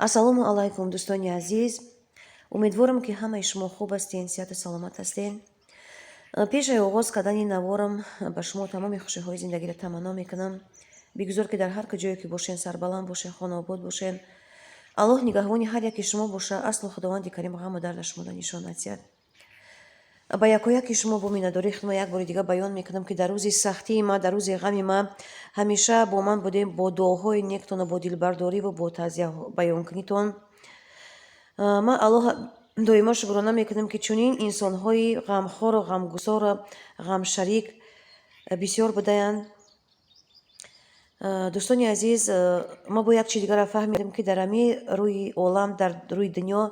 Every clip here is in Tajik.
Ассалому алайкум, дӯстони азиз. Умедворам, ки ҳамаи шумо хуб ҳастен, сиҳату саломат ҳастен. Пешаи оғоз кардани наворам ба шумо тамоми хушиҳои зиндагиро таманно мекунам. Бигузор ки дар ҳар куҷое ки бошен, сарбаланд бошен, хонобод бошен. Аллоҳ нигаҳбони ҳар яки шумо боша. Аслу худованди карим ғаму дарда шуморо нишон надиҳад. Ба якояки шумо бо миннатдории худма як бори дигар баён мекунам, ки дар рӯзи сахтии ма, дар рӯзи ғами ма ҳамеша бо ман будем, бо дуоҳои нектону бо дилбардориву бо таъзия баёнкунитон. Ман Аллоҳ доимо шукрона мекунам, ки чунин инсонҳои ғамхору ғамгусору ғамшарик бисёр будаянд. Дӯстони азиз, ма бо як чи дигарро фаҳмидем, ки дар ҳамин рӯи олам, дар рӯи дунё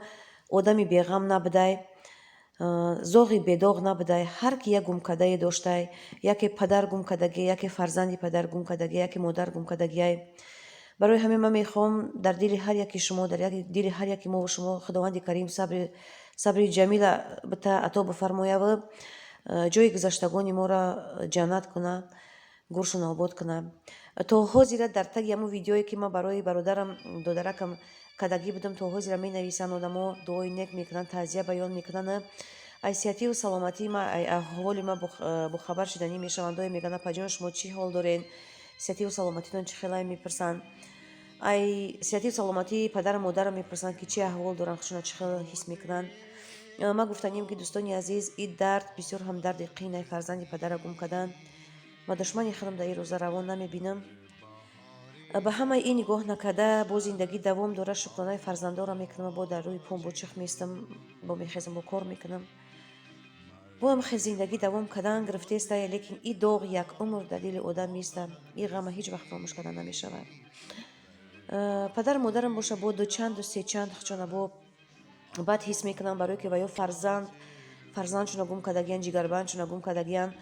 одами беғам набудай, зоғи бедоғ набудай. Ҳар ки як гумкадае доштай, яке падар гумкадагӣ, яке фарзанди падар гумкадагӣ, яке модар гумкадагиай. барои ҳамин ман мехоҳам дар дили ҳар яки шумо, дар дили ҳар яки мо шумо худованди карим сабри ҷамила бита ато бифармояву ҷои гузаштагони моро ҷаннат куна, гӯшуну обод куна. То ҳозира дар таги ҳамун видеое ки ман барои бародарам додаракам кадагӣ будам, то ҳозира менависанд одамо, дуои нек мекунанд, таъзия баён мекунанд. ай сиҳативу саломатии ма, ай аҳволи ма бохабар шиданӣ мешаванд. Доим мегӯянд апаҷон шумо чӣ ҳол доред, сиҳативу саломатитон чӣ хелае мепурсанд. ай сиҳативу саломатии падару модарам мепурсанд, ки чӣ аҳвол доранд, худшона чӣ хел ҳис мекунанд. Ман гуфтанем, ки дӯстони азиз, ин дард бисёр ҳам дарди қиинай, фарзанди падара гум кардан. Ва душмани худам дар ин рӯза равон намебинам. ба ҳамаи ин нигоҳ накарда, бо зиндагӣ давом дора, шукронаи фарзандонро мекунам, бо дар рӯи пом бо чих меистам, бо мехезам, бо кор мекунам. бо ҳам хел зиндагӣ давом кардан гирифтеста, лекин ин доғ як умр дар дили одам меистад. Ин ғама ҳеҷ вақт фаромӯш карда намешавад. падару модарам боша бо дучанду сечанд худшона бо бад ҳис мекунам, барое ки ва ё фарзандшона гум кардагиянд, ҷигарбандшона гум кардагиянд.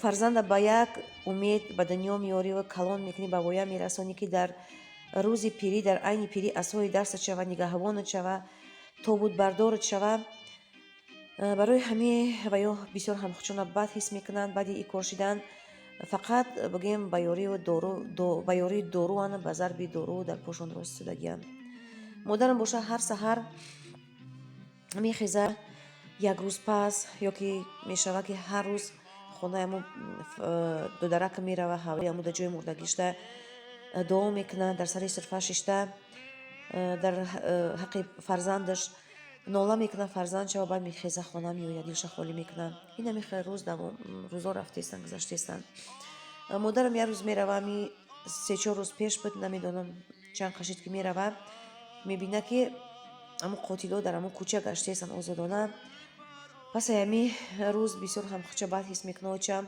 фарзанда ба як умед ба дунё меориву калон мекунӣ, ба воя мерасонӣ, ки дар рӯзи пирӣ, дар айни пирӣ асои дастат шава, нигаҳбонат шава, тобутбардорат шава. барои ҳамин ва ё бисёр ҳам худшона бад ҳис мекунанд. баъди ин кор шидан фақат бигем ба ёрии доруанд, ба зарби дору дар пошон рост истодагиянд. модарам боша ҳар саҳар мехезад, як рӯз пас ё ки мешава, ки ҳар рӯз хонаи ҳамун додарака мерава, ҳавлӣ ҳамуда ҷои мурдагишта дуо мекунад, дар сари сурфа шишта, дар ҳаққи фарзандаш нола мекунад, фарзанд шава, баъд мехеза, хона меояд, дилша холӣ мекунад. ин ҳамин хел рӯзо рафтестанд, гузаштестанд. модарам як рӯз мерава, ҳамин 3-4 рӯз пеш буд, намедонам чанд қашид ки мерава, мебина ки ҳамун қотило дар ҳамун кӯча гаштестанд озодона. паси ҳамин рӯз бисёр ҳам худша бад ҳис мекунад, чам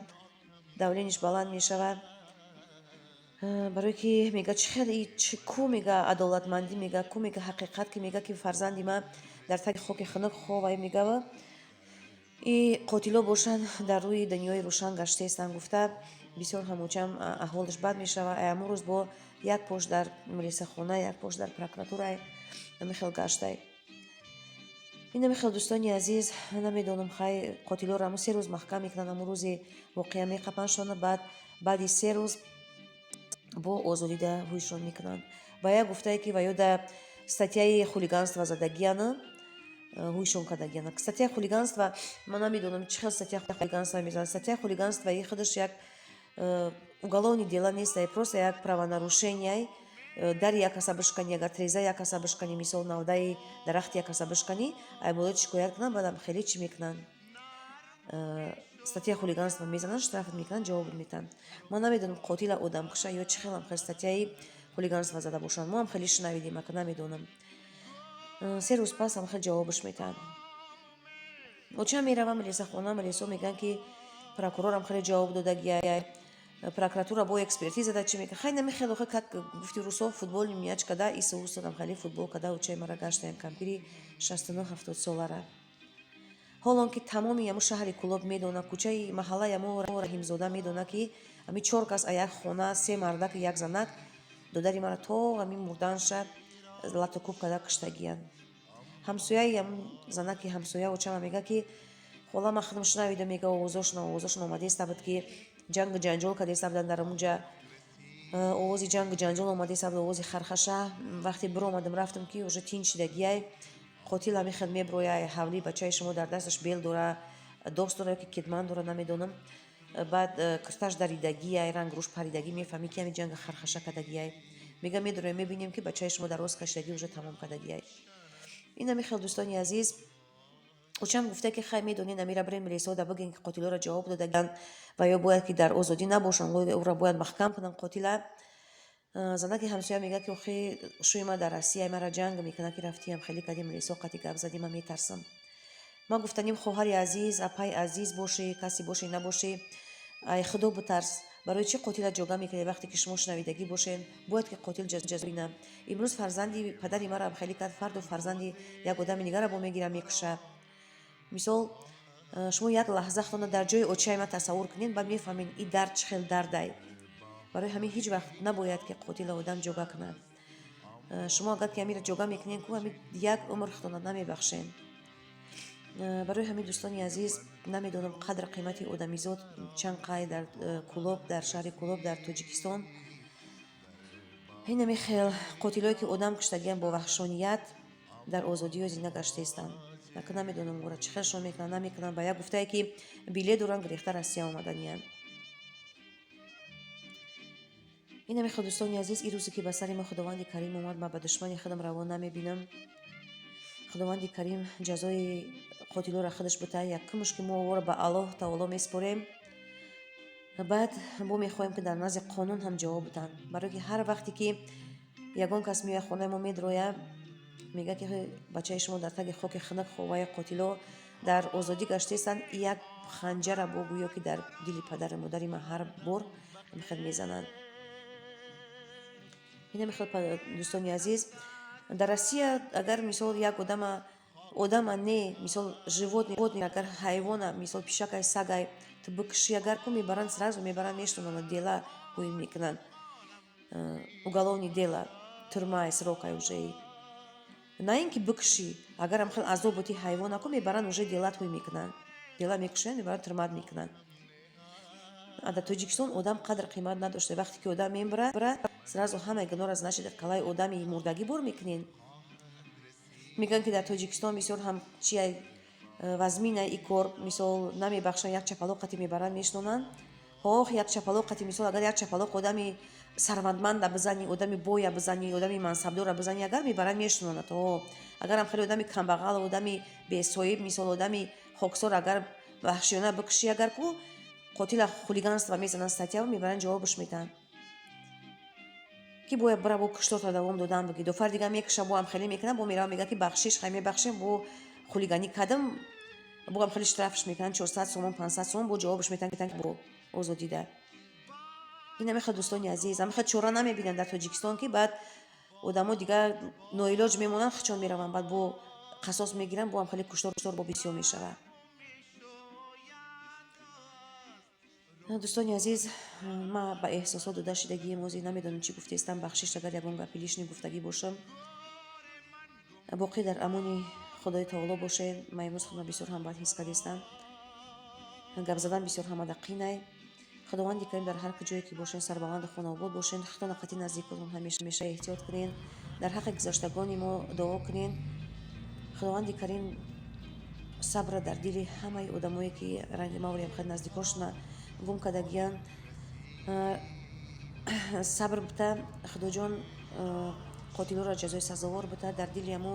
давлениш баланд мешавад, барое ки мега чӣ хел ку мега адолатмандӣ, мега ку мега ҳақиқат, ки мега ки фарзанди ман дар таги хоки хунук ховай, мегава ин қотило бошанд дар рӯи дунёи рӯшан гаштестанд. гуфта бисёр ҳамучам аҳволаш бад мешава. ҳамун рӯз бо як пош дар милисахона, як пош дар прокуратура ҳамин хел гаштай. ин ҳамин хел дӯстони азиз, намедонам хай қотилоро ҳамун 3 рӯз маҳкам мекунанд, ҳамун рӯзи воқеа меқапаншона, баъди 3 рӯз бо озодида ҳуйшон мекунанд. ва як гуфтае ки ва ё да статьяи хулиганства задагияна, ҳуйшон кардагияна. статьяи хулиганства, ман намедонам чӣ хел статьяи хулиганства мезанад. статьяи хулиганства ин худаш як уголовни дела нест, просто як правонарушение. дари як каса бишканӣ, агар треза як каса бишканӣ, мисол навдаи дарахти як каса бишканӣ, айболоти шикоят кунанд, баъдам хеле чӣ мекунанд, статьяи хулиганства мезананд, штрафат мекунанд, ҷавоб метиҳанд. ман намедонам қотила одамкуша ё чӣ хел ҳам статьяи хулиганства зада бошанд. мо ҳам хеле шунавидем, ака намедонам. 3 рӯз пас ҳам хел ҷавобаш метиҳанд. очам меравам милисахона, милисо мегӯянд ки прокурорам хеле ҷавоб додагияй, прокуратура бо экспертиза да чӣ мекунад. хай намехел охе как гуфти русо футболни мяч када исаустодам хеле футбол када учай мара гаштаем кампири 69-70 солара. ҳолон ки тамоми ҳамун шаҳри Кӯлоб медонад, кӯчаи маҳаллаи ҳамун Раҳимзода медонад, ки ҳамин 4 кас а як хона 3 мардак як занак додари мара то ҳамин мурданша латукуб када киштагиянд. ҳамсояи ҳамун занаки ҳамсоя очама мега ки хола ман худам шунавида, мега овозошон омадеста буд, ки ҷангу ҷанҷол кардеста буданд дар ҳамунҷа. овози ҷангу ҷанҷол омади сабд овози хархаша. Вақте биромадам рафтам ки уже тинч шидагияй қотил ҳамихел меброяй ҳавли бачаи шумо дар дасташ бел дора дост дора ки кидман дора намедонам. баъд кирташ даридагияй рангруш паридагӣ мефаҳмӣ ки ҳами ҷанга хархаша кардагияй мега медороем мебинем ки бачаи шумо дар рост кашидагӣ уже тамом кардагияй. ин ҳамихел дӯстони азиз учам гуфта ки хай медонед амира барем милисода бигӯем ки қотилоро ҷавоб додаган ва ё бояд ки дар озодӣ набошанд ӯро бояд маҳкам кунанд қотила. занаки ҳамсоя мегӯяд ки охи шӯи ма дар Россия мара ҷанг мекунад ки рафтиам хеле кадим милисо қати гап задим ма метарсам. ма гуфтаним хоҳари азиз апай азиз бошӣ касе бошӣ набошӣ ай худо битарс барои чӣ қотила ҷога мекунед вақте ки шумо шунавидагӣ бошед бояд ки қотил ҷазо бинад. имрӯз фарзанди падари маро хеле кад фарду фарзанди як одами дигаро бо мегира мекуша. мисол шумо як лаҳза худона дар ҷои очаи ма тасаввур кунед баъд мефаҳмед ин дард чӣ хел дардай. барои ҳамин ҳеҷ вақт набояд ки қотила одам ҷога кунад. шумо агар ки амира ҷога мекунед ку ҳамин як умр худона намебахшед. барои ҳамин дӯстони азиз намедонам қадр қимати одамизод чанд қай дар Кӯлоб дар шаҳри Кӯлоб дар Тоҷикистон ин ҳамихел қотилое ки одам куштагианд бо ваҳшоният дар озодиё зинда гаштаистанд. акн намедонам ора чӣ хелшон мекунанд намекунанд ба як гуфтае ки билет доранд гирифта Россия омаданиянд. ин ҳамихел дӯстони азиз ин рӯзе ки ба сари ма худованди карим омад ма ба душмани худам раво намебинам. худованди карим ҷазои қотилоро худаш бита якумш ки мо овора ба Аллоҳ таоло меспорем. баъд бо мехоҳем ки дар назди қонун ҳам ҷавоб биданд барое ки ҳар вақте ки ягон кас меояд хонаи мо медроя мега ки бачаи шумо дар таги хоки хунук ховаи қотило дар озодӣ гаштаистанд як ханҷара бо гӯё ки дар дили падару модари ма ҳар бор мехел мезананд. ин ҳамихел дӯстони азиз дар Россия агар мисол як одама не мисол животне агар ҳайвона мисол пишакай сагай ту бикушӣ агар ку мебаранд сразу мебаранд мешунонанд дела ҳӯй мекунанд уголовни дела турмаи срокай уже на ин ки бикушӣ агар ҳамхел азобу ти ҳайвона ку мебаранд уже делат ҳӯй мекунанд дела мекушоянд мебаранд турмат мекунанд. дар Тоҷикистон одам қадр қимат надошта вақте ки одам мебарад сразу ҳамаи гуноҳро занашида қалаи одами мурдагӣ бор мекунед. мегӯянд ки дар Тоҷикистон бисёр ҳам чиай вазминаи и кор мисол намебахшанд як чапалоқати мебаранд мешунонанд ҳоҳ як чапалоқати мисол агар як чапалоқ одами сарватманда бизани одами боя бизани одами мансабдора бизани агар мебаранд мешунонанд агар ҳам хеле одами камбағал одами бесоиб мисол одами хоксор агар ваҳшиёна бикушӣ агар ку қотила хулиганство мезананд статьяо мебаранд ҷавобш медиҳанд ки бояд бара бо куштора давом додан бигирду фар дигар мекуша бо ҳам хеле мекунад бо мерава мега ки бахшиш хай мебахшем бо хулиганӣ кадам бо ҳам хеле штрафш мекунанд 400 сомон 500 сомон бо ҷавобш метиҳанд бо озодида. ин ҳамихел дӯстони азиз ҳамихел чора намебинанд дар Тоҷикистон ки баъд одамо дигар ноилоҷ мемонанд хичон мераванд баъд бо қасос мегиранд бо ҳам хеле куштор бо бисёр мешавад. дӯстони азиз ма ба эҳсосот дода шидагии мозӣ намедонам чӣ гуфтаистам бахшиш агар ягон гапи лишни гуфтагӣ бошам. боқӣ дар амони худои таоло бошед. ма имрӯз худам бисёр ҳам бад ҳис кардистам гап задан бисёр ҳамада қинай. худованди карим дар ҳар куҷое ки бошен сарбаланду хонобод бошен худона қати наздикотон ҳамеша эҳтиёт кунед дар ҳаққи гузаштагони мо дуо кунед. худованди карим сабра дар дили ҳамаи одамое ки ранги мавриям хад наздикошона гум кардагиянд сабр бита худоҷон қотилоро ҷазои сазовор бита дар дили ҳамо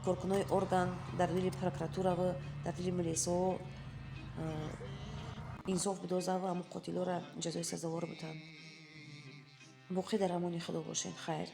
коркунои орган дар дили прокуратураву дар дили милисао инсоф бидозаву ҳамо қотилоро ҷазои сазовор битанд. боқӣ дар амони худо бошед. хайр.